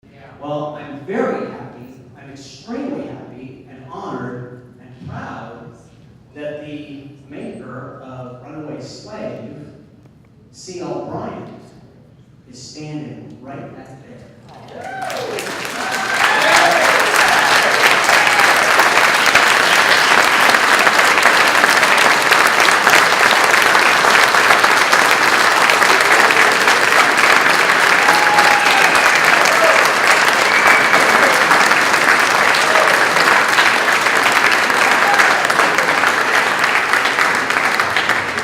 Well, I'm very happy, I'm extremely happy and honored and proud that the maker of Runaway Slave, L Bryant, is standing right back there.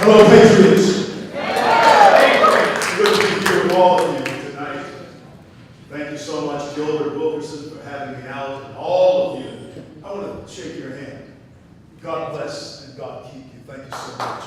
Hello, Patriots. Good to be here with all of you tonight. Thank you so much, Gilbert Wilkerson, for having me out, and all of you. I want to shake your hand. God bless and God keep you. Thank you so much.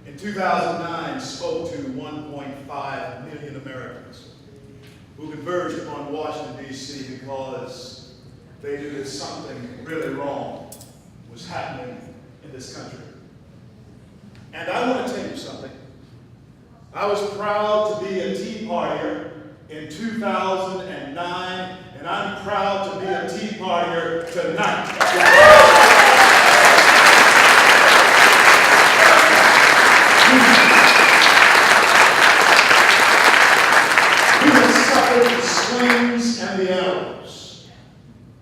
In 2009, spoke to 1.5 million Americans who converged upon Washington, D.C. because they knew that something really wrong was happening in this country. And I want to tell you something. I was proud to be a Tea Partier in 2009, and I'm proud to be a Tea Partier tonight. The slings and the arrows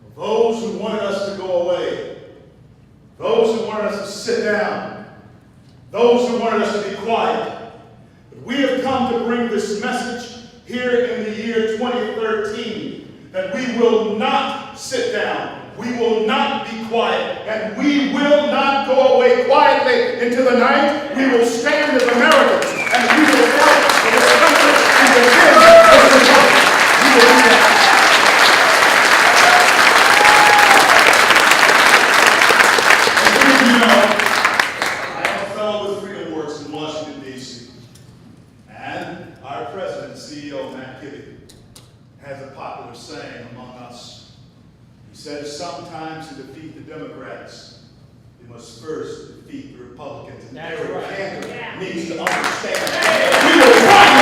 of those who wanted us to go away, those who wanted us to sit down, those who wanted us to be quiet. But we have come to bring this message here in the year 2013 that we will not sit down, we will not be quiet, and we will not go away quietly into the night. We will stand as Americans and we will fight for this country and defend this republic. I am a fellow with Freedom Works in Washington, D.C. And our president, CEO Matt Kibbe, has a popular saying among us. He says sometimes to defeat the Democrats, you must first defeat the Republicans. And Eric Cantor needs to understand. We will fight.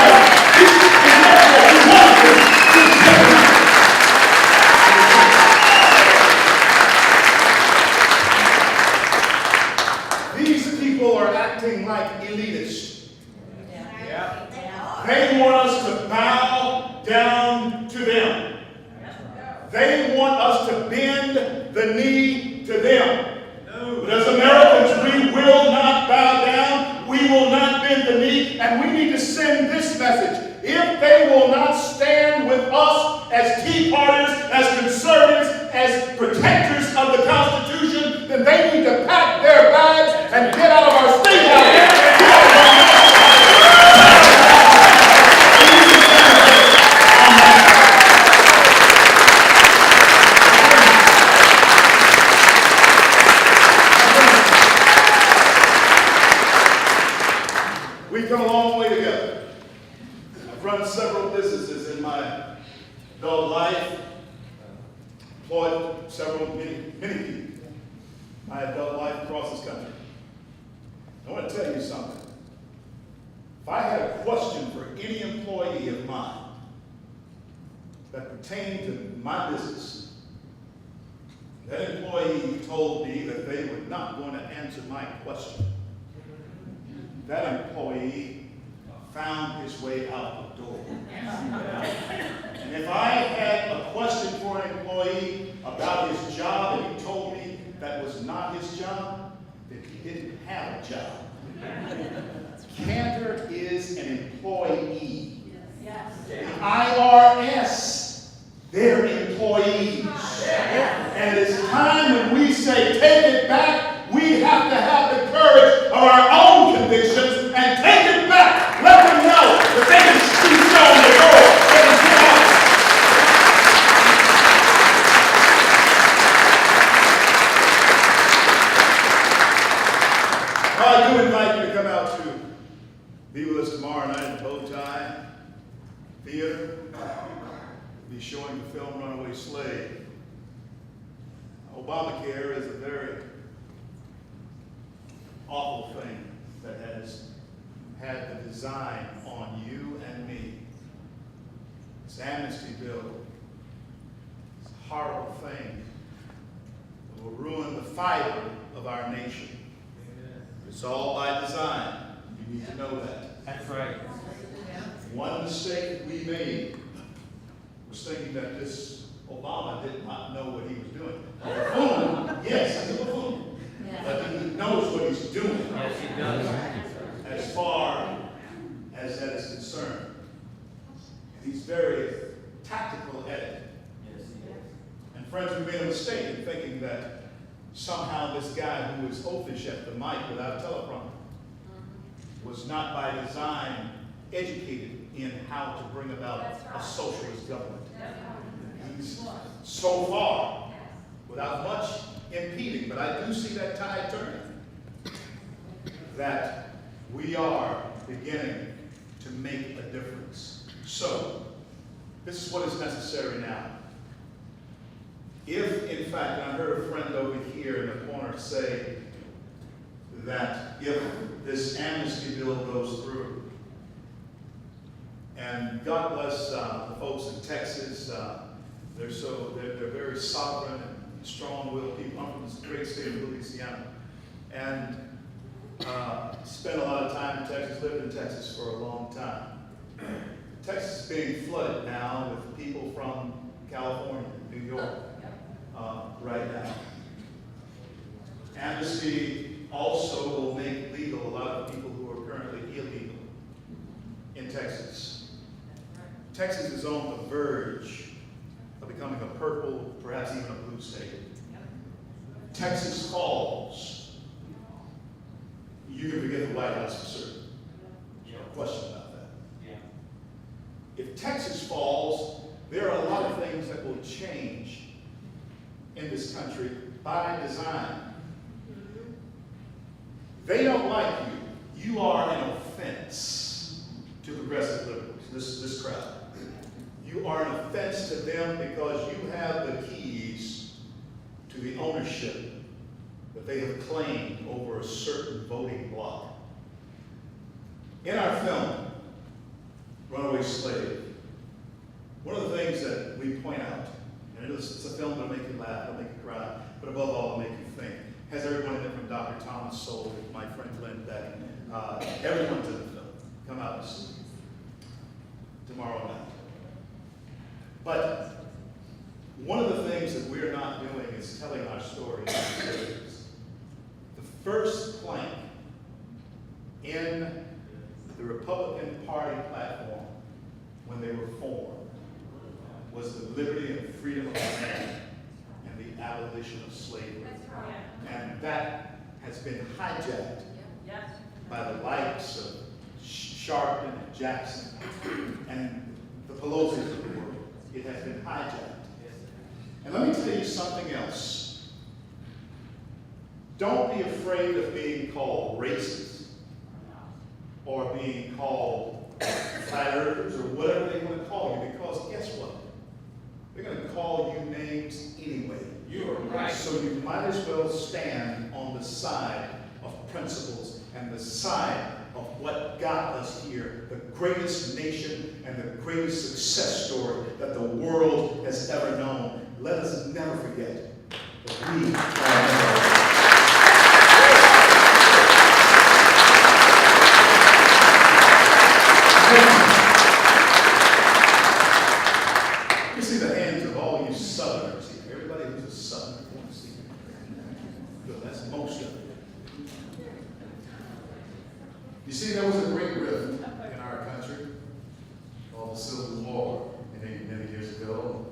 These people are acting like elitists. They want us to bow down to them. They want us to bend the knee to them. But as Americans, we will not bow down. We will not bend the knee. And we need to send this message. If they will not stand with us as Tea Partiers, as conservatives, as protectors of the Constitution, then they need to pack their bags and get out of our state house. We've come a long way together. I've run several businesses in my adult life, employed many people in my adult life across this country. I want to tell you something. If I had a question for any employee of mine that pertained to my business, that employee told me that they were not going to answer my question. That employee found his way out the door. And if I had a question for an employee about his job and he told me that was not his job, then he didn't have a job. Cantor is an employee. The IRS, they're employees. And it is time when we say take it back, we have to have the courage of our own convictions and take it back. Let them know that they can shoot down the door. I do invite you to come out to be with us tomorrow night at the Bow Tie Theater. We'll be showing the film Runaway Slave. Obamacare is a very awful thing that design on you and me. This amnesty bill is a horrible thing that will ruin the fiber of our nation. It's all by design. You need to know that. That's right. One mistake we made was thinking that this Obama did not know what he was doing. A buffoon, yes, he's a buffoon. But he knows what he's doing. Yes, he does. As far as that is concerned. And he's very tactical at it. Yes, he is. And friends, we made a mistake in thinking that somehow this guy who is oafish at the mic without a teleprompter was not by design educated in how to bring about a socialist government. He's so far without much impeding, but I do see that tide turning, that we are beginning to make a difference. So, this is what is necessary now. If, in fact, and I heard a friend over here in the corner say that if this amnesty bill goes through, and God bless the folks in Texas, they're very sovereign and strong-willed people. I'm from this great state of Louisiana, and spent a lot of time in Texas, lived in Texas for a long time. Texas is being flooded now with people from California, New York, right now. Amnesty also will make legal a lot of people who are currently illegal in Texas. Texas is on the verge of becoming a purple, perhaps even a blue state. Texas falls. You can forget the White House for certain. No question about that. Yeah. If Texas falls, there are a lot of things that will change in this country by design. They don't like you. You are an offense to progressive liberals, this crowd. You are an offense to them because you have the keys to the ownership that they have claimed over a certain voting bloc. In our film, Runaway Slave, one of the things that we point out, and it's a film that'll make you laugh, it'll make you cry, but above all, it'll make you think. Has everyone in it from Dr. Thomas Sowell, my friend Glenn Beck, everyone's in the film. Come out and see it tomorrow night. But one of the things that we're not doing is telling our story in our series. The first plank in the Republican Party platform when they were formed was the liberty and freedom of man and the abolition of slavery. And that has been hijacked by the likes of Sharpton and Jackson and the Pelosi's of the world. It has been hijacked. And let me tell you something else. Don't be afraid of being called racist or being called flat earthers or whatever they want to call you, because guess what? They're going to call you names anyway. You are right. So you might as well stand on the side of principles and the side of what got us here, the greatest nation and the greatest success story that the world has ever known. Let us never forget that we are You see the hands of all you Southerners here. Everybody who's a Southerner, I want to see you. Good, that's most of it. You see, there was a great rift in our country called the Civil War many years ago,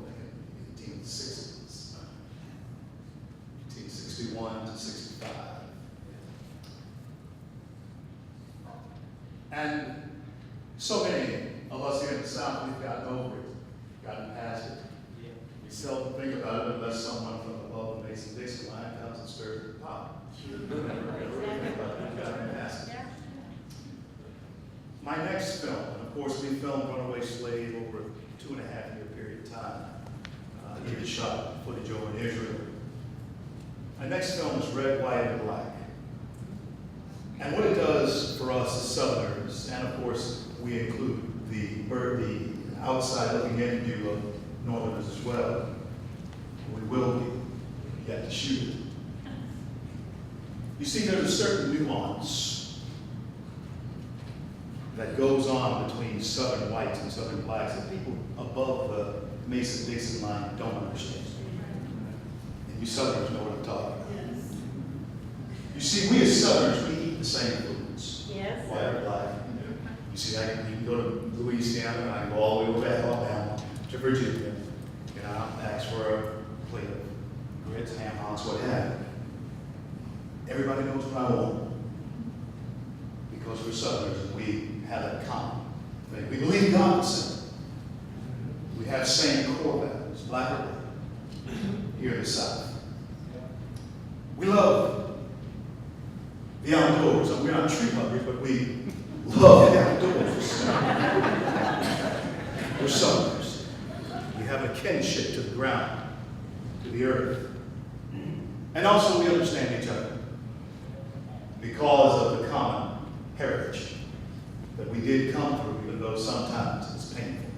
in the 1860s, 1861 to 65. And so many of us here in the South, we've gotten over it, gotten past it. We seldom think about it unless someone from above the Mason-Dixon line comes and stirs the pot. We've gotten past it. My next film, and of course we filmed Runaway Slave over a 2.5-year period of time. Even shot footage over in Israel. My next film is Red, White, and Black. And what it does for us as Southerners, and of course course, we include the outside looking in view of Northerners as well. We will be. You have to shoot it. You see, there's a certain nuance that goes on between Southern whites and Southern blacks that people above the Mason-Dixon line don't understand. And you Southerners know what I'm talking about. You see, we as Southerners, we eat the same foods. Yes. White or black. You see, you can go to Louisiana, and I can go all the way over to Alabama, to Virginia, ask for a plate of grits, ham hocks, what have you. Everybody knows what I want. Because we're Southerners and we have that common thing. We believe God is same. We have same core values, black or white, here in the South. We love the outdoors. And we're not tree huggers, but we love the outdoors. We're Southerners. We have a kinship to the ground, to the earth. And also we understand each other because of the common heritage that we did come through, even though sometimes it's painful.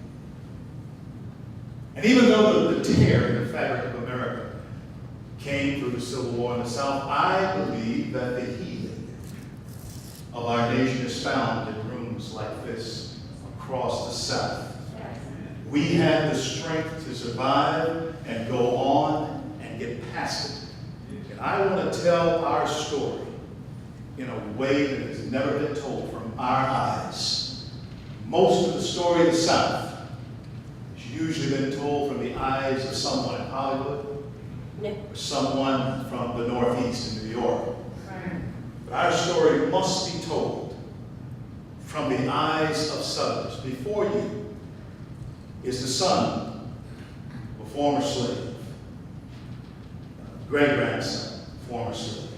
And even though the tear in the fabric of America came through the Civil War in the South, I believe that the healing of our nation is found in rooms like this across the South. We had the strength to survive and go on and get past it. And I want to tell our story in a way that has never been told from our eyes. Most of the story of the South has usually been told from the eyes of someone in Hollywood or someone from the Northeast in New York. But our story must be told from the eyes of Southerners. Before you is the son of a former slave, great-grandson, former slave.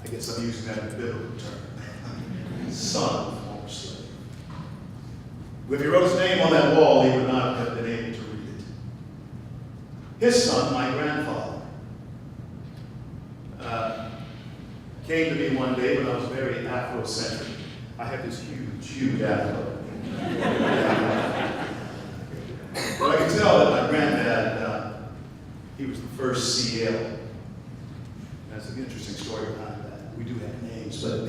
I guess I'm using that in a biblical term. Son of a former slave. If he wrote his name on that wall, he would not have been able to read it. His son, my grandfather, came to me one day when I was very Afrocentric. I have this huge afro. But I can tell that my granddad, he was the first CL. That's an interesting story behind that. We do have names, but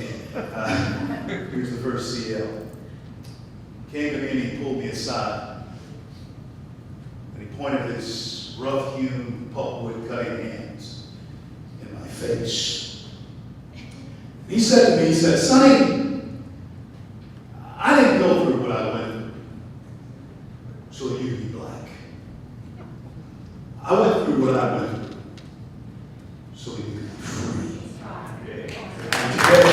he was the first CL. Came to me and he pulled me aside. And he pointed his rough-hewn pulpwood cutting hands in my face. And he said to me, Sonny, I didn't go through what I went through so that you could be black. I went through what I went through so that you could be free. And today,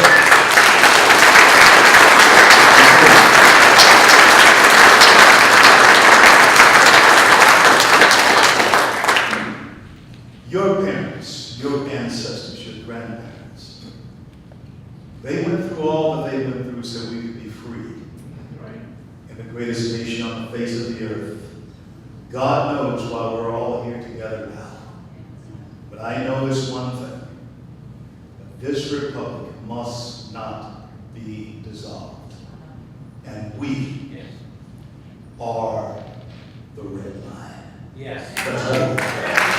your parents, your ancestors, your grandparents, they went through all that they went through so we could be free. In the greatest nation on the face of the earth. God knows why we're all here together now. But I know this one thing. That this republic must not be dissolved. And we are the red line. Yes. That's right.